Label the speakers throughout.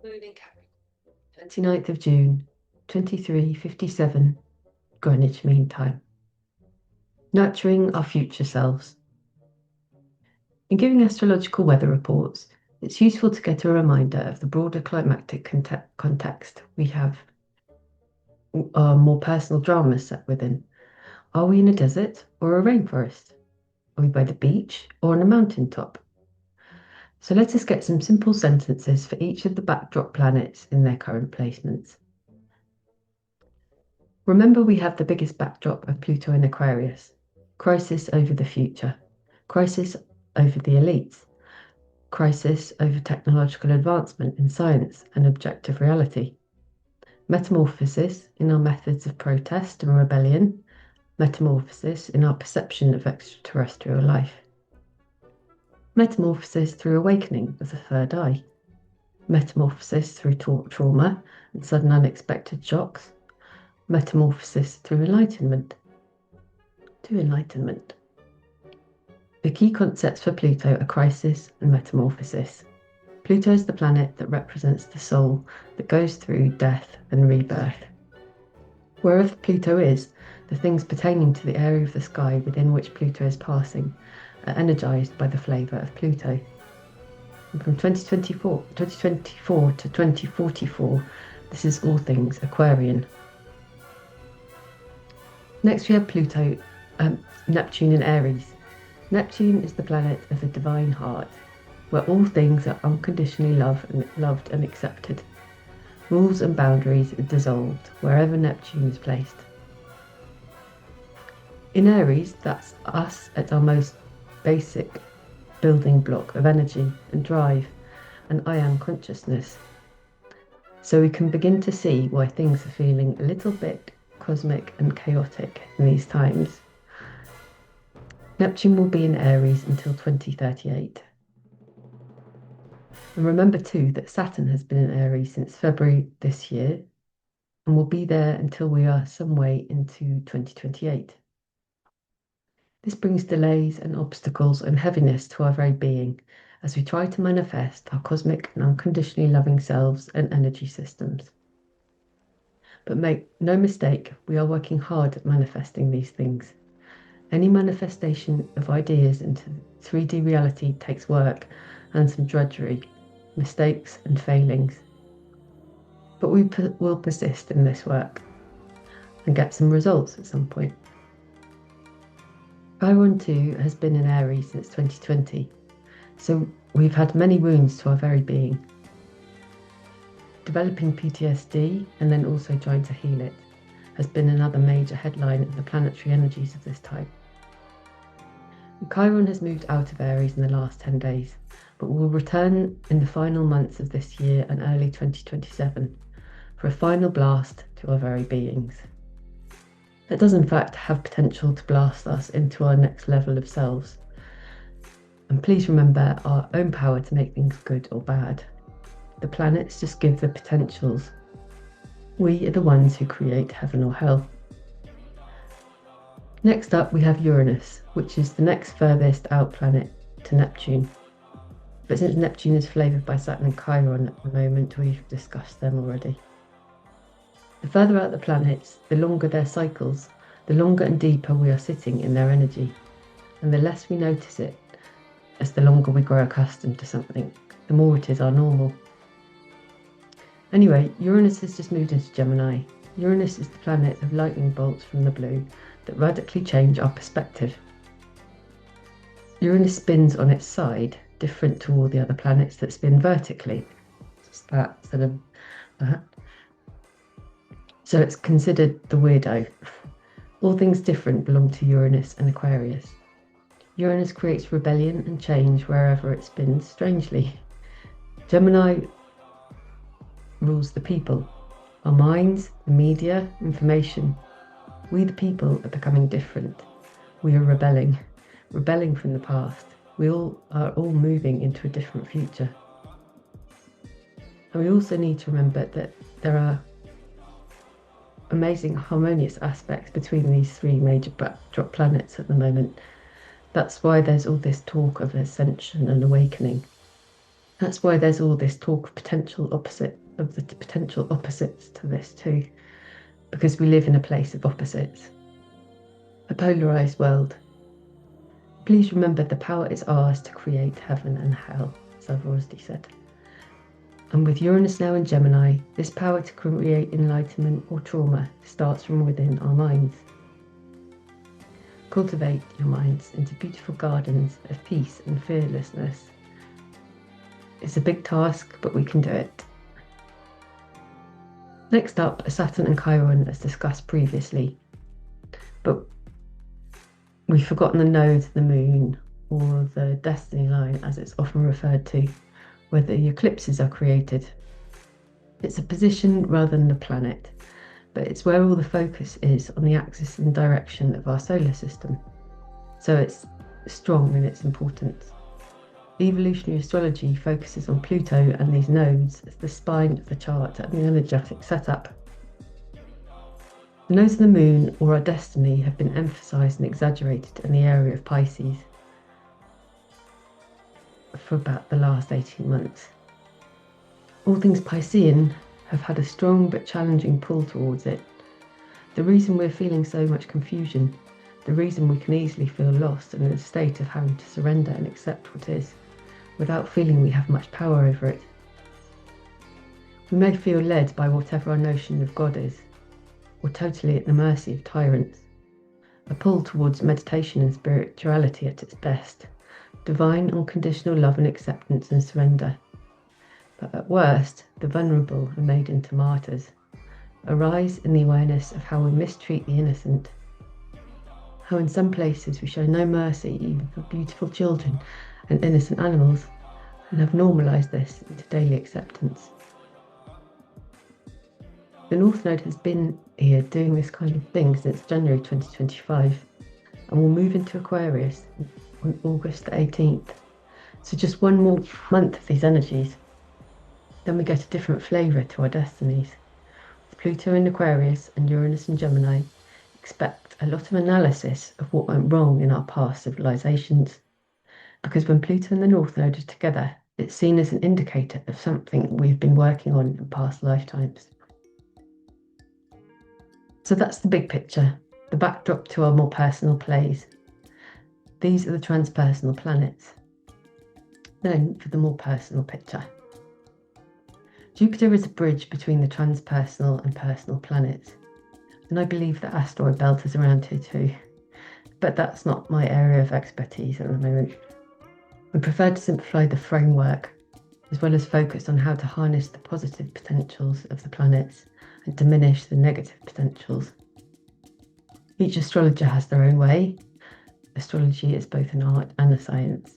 Speaker 1: Moon in Capricorn, 29th of June, 23:57 Greenwich Mean Time. Nurturing our future selves. In giving astrological weather reports, it's useful to get a reminder of the broader climatic context we have our more personal dramas set within. Are we in a desert or a rainforest? Are we by the beach or on a mountain top? So let us get some simple sentences for each of the backdrop planets in their current placements. Remember, we have the biggest backdrop of Pluto in Aquarius. Crisis over the future. Crisis over the elites. Crisis over technological advancement in science and objective reality. Metamorphosis in our methods of protest and rebellion. Metamorphosis in our perception of extraterrestrial life. Metamorphosis through awakening of the third eye. Metamorphosis through trauma and sudden unexpected shocks. Metamorphosis through enlightenment. To enlightenment. The key concepts for Pluto are crisis and metamorphosis. Pluto is the planet that represents the soul that goes through death and rebirth. Wherever Pluto is, the things pertaining to the area of the sky within which Pluto is passing are energized by the flavour of Pluto. And from 2024 to 2044, this is all things Aquarian. Next we have Neptune in Aries. Neptune is the planet of the divine heart, where all things are unconditionally loved and accepted. Rules and boundaries are dissolved wherever Neptune is placed. In Aries, that's us at our most basic building block of energy and drive, and I am consciousness. So we can begin to see why things are feeling a little bit cosmic and chaotic in these times. Neptune will be in Aries until 2038. And remember too that Saturn has been in Aries since February this year and will be there until we are some way into 2028. This brings delays and obstacles and heaviness to our very being as we try to manifest our cosmic and unconditionally loving selves and energy systems. But make no mistake, we are working hard at manifesting these things. Any manifestation of ideas into 3D reality takes work and some drudgery, mistakes and failings. But we will persist in this work and get some results at some point. Chiron too has been in Aries since 2020, so we've had many wounds to our very being. Developing PTSD and then also trying to heal it has been another major headline of the planetary energies of this time. Chiron has moved out of Aries in the last 10 days, but will return in the final months of this year and early 2027 for a final blast to our very beings. It does in fact have potential to blast us into our next level of selves. And please remember our own power to make things good or bad. The planets just give the potentials. We are the ones who create heaven or hell. Next up we have Uranus, which is the next furthest out planet to Neptune. But since Neptune is flavoured by Saturn and Chiron at the moment, we've discussed them already. The further out the planets, the longer their cycles, the longer and deeper we are sitting in their energy, and the less we notice it, as the longer we grow accustomed to something, the more it is our normal. Anyway, Uranus has just moved into Gemini. Uranus is the planet of lightning bolts from the blue that radically change our perspective. Uranus spins on its side, different to all the other planets that spin vertically. Just that sort of that. So it's considered the weirdo. All things different belong to Uranus and Aquarius. Uranus creates rebellion and change wherever it spins, strangely. Gemini rules the people, our minds, the media, information. We the people are becoming different. We are rebelling from the past. We are all moving into a different future. And we also need to remember that there are amazing harmonious aspects between these three major backdrop planets at the moment. That's why there's all this talk of ascension and awakening. That's why there's all this talk of the potential opposites to this too, because we live in a place of opposites, a polarized world. Please remember the power is ours to create heaven and hell, as I've already said. And with Uranus now in Gemini, this power to create enlightenment or trauma starts from within our minds. Cultivate your minds into beautiful gardens of peace and fearlessness. It's a big task, but we can do it. Next up are Saturn and Chiron, as discussed previously. But we've forgotten the node, the moon, or the destiny line, as it's often referred to, where the eclipses are created. It's a position rather than a planet, but it's where all the focus is on the axis and direction of our solar system. So it's strong in its importance. Evolutionary astrology focuses on Pluto and these nodes as the spine of the chart and the energetic setup. The nodes of the moon, or our destiny, have been emphasised and exaggerated in the area of Pisces for about the last 18 months. All things Piscean have had a strong but challenging pull towards it. The reason we're feeling so much confusion, the reason we can easily feel lost and in a state of having to surrender and accept what is, without feeling we have much power over it. We may feel led by whatever our notion of God is, or totally at the mercy of tyrants. A pull towards meditation and spirituality at its best, divine unconditional love and acceptance and surrender. But at worst, the vulnerable are made into martyrs. A rise in the awareness of how we mistreat the innocent, how in some places we show no mercy even for beautiful children and innocent animals, and have normalised this into daily acceptance. The North Node has been here doing this kind of thing since January 2025 and will move into Aquarius on August the 18th. So just one more month of these energies. Then we get a different flavour to our destinies. With Pluto in Aquarius and Uranus in Gemini, expect a lot of analysis of what went wrong in our past civilizations. Because when Pluto and the North Node are together, it's seen as an indicator of something we've been working on in past lifetimes. So that's the big picture, the backdrop to our more personal plays. These are the transpersonal planets. Then for the more personal picture. Jupiter is a bridge between the transpersonal and personal planets, and I believe the asteroid belt is around here too, but that's not my area of expertise at the moment. I prefer to simplify the framework, as well as focus on how to harness the positive potentials of the planets and diminish the negative potentials. Each astrologer has their own way. Astrology is both an art and a science.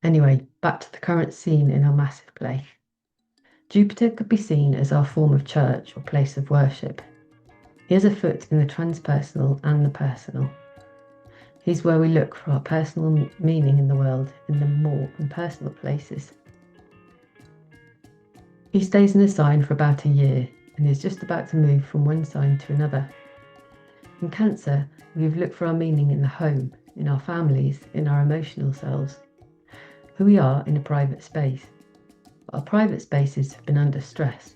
Speaker 1: Anyway, back to the current scene in our massive play. Jupiter could be seen as our form of church or place of worship. He has a foot in the transpersonal and the personal. He's where we look for our personal meaning in the world, in the more impersonal places. He stays in a sign for about a year and is just about to move from one sign to another. In Cancer, we look for our meaning in the home, in our families, in our emotional selves, who we are in a private space. But our private spaces have been under stress,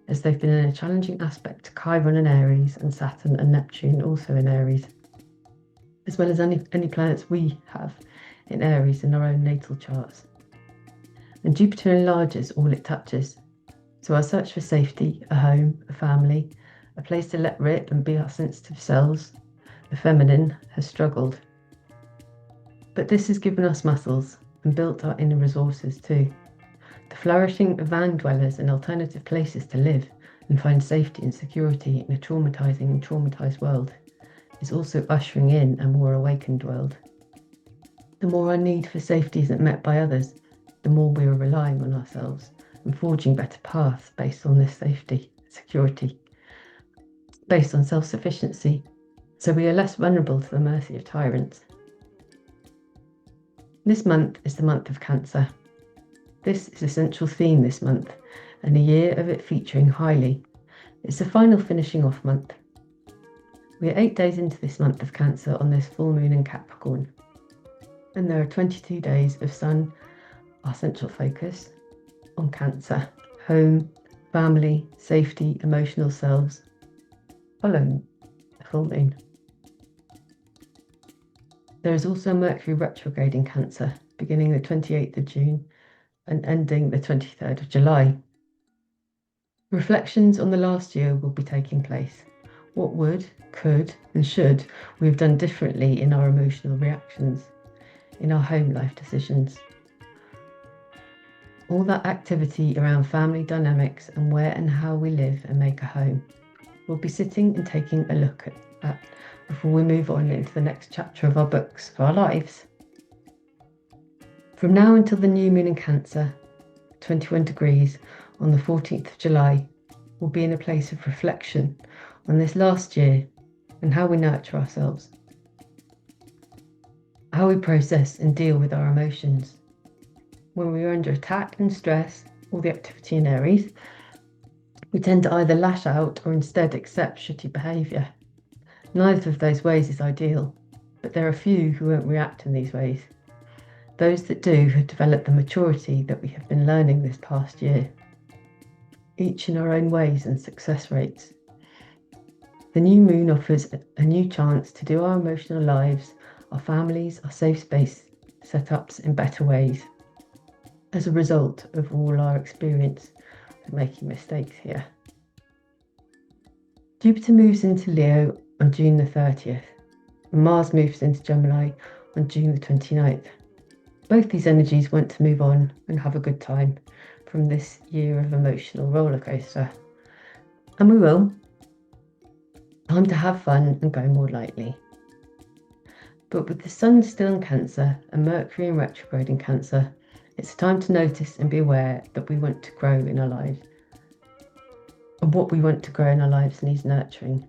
Speaker 1: as they've been in a challenging aspect to Chiron in Aries and Saturn and Neptune also in Aries, as well as any planets we have in Aries in our own natal charts. And Jupiter enlarges all it touches. So our search for safety, a home, a family, a place to let rip and be our sensitive selves, the feminine, has struggled. But this has given us muscles and built our inner resources too. The flourishing of van dwellers and alternative places to live and find safety and security in a traumatizing and traumatized world is also ushering in a more awakened world. The more our need for safety isn't met by others, the more we are relying on ourselves and forging better paths based on this safety, security, based on self-sufficiency, so we are less vulnerable to the mercy of tyrants. This month is the month of Cancer. This is a central theme this month, and a year of it featuring highly. It's the final finishing off month. We are 8 days into this month of Cancer on this full moon in Capricorn, and there are 22 days of sun, our central focus on Cancer, home, family, safety, emotional selves, following the full moon. There is also Mercury retrograde in Cancer, beginning the 28th of June and ending the 23rd of July. Reflections on the last year will be taking place. What would, could, and should we have done differently in our emotional reactions, in our home life decisions? All that activity around family dynamics and where and how we live and make a home. We'll be sitting and taking a look at that before we move on into the next chapter of our books for our lives. From now until the new moon in Cancer, 21 degrees on the 14th of July, we'll be in a place of reflection on this last year and how we nurture ourselves, how we process and deal with our emotions. When we are under attack and stress, or the activity in Aries, we tend to either lash out or instead accept shitty behaviour. Neither of those ways is ideal, but there are few who won't react in these ways. Those that do have developed the maturity that we have been learning this past year, each in our own ways and success rates. The new moon offers a new chance to do our emotional lives, our families, our safe space setups in better ways. As a result of all our experience of making mistakes here. Jupiter moves into Leo on June the 30th, and Mars moves into Gemini on June the 29th. Both these energies want to move on and have a good time from this year of emotional roller coaster. And we will. Time to have fun and go more lightly. But with the Sun still in Cancer and Mercury in retrograde in Cancer, it's time to notice and be aware that we want to grow in our lives. And what we want to grow in our lives needs nurturing.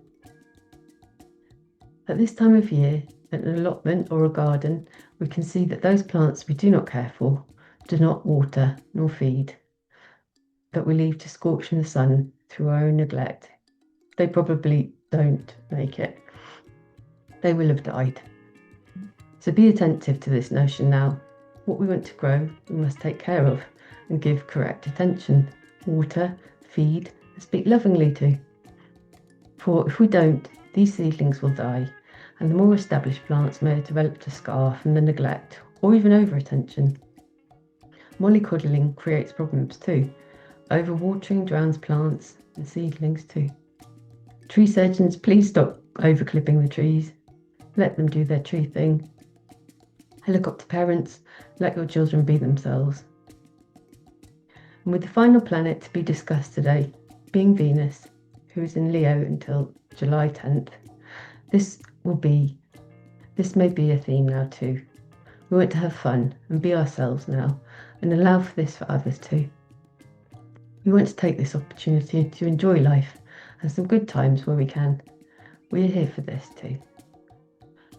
Speaker 1: At this time of year, at an allotment or a garden, we can see that those plants we do not care for, do not water nor feed, that we leave to scorch in the sun through our own neglect, they probably don't make it. They will have died. So be attentive to this notion now. What we want to grow, we must take care of and give correct attention, water, feed, and speak lovingly to. For if we don't, these seedlings will die, and the more established plants may have developed a scar from the neglect or even over-attention. Mollycoddling creates problems too. Overwatering drowns plants and seedlings too. Tree surgeons, please stop over-clipping the trees. Let them do their tree thing. Helicopter parents, let your children be themselves. And with the final planet to be discussed today, being Venus, who is in Leo until July 10th, this may be a theme now too. We want to have fun and be ourselves now and allow for this for others too. We want to take this opportunity to enjoy life and some good times where we can. We are here for this too.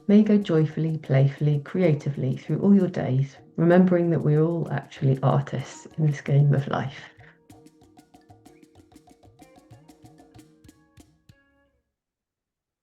Speaker 1: May you go joyfully, playfully, creatively through all your days, remembering that we're all actually artists in this game of life.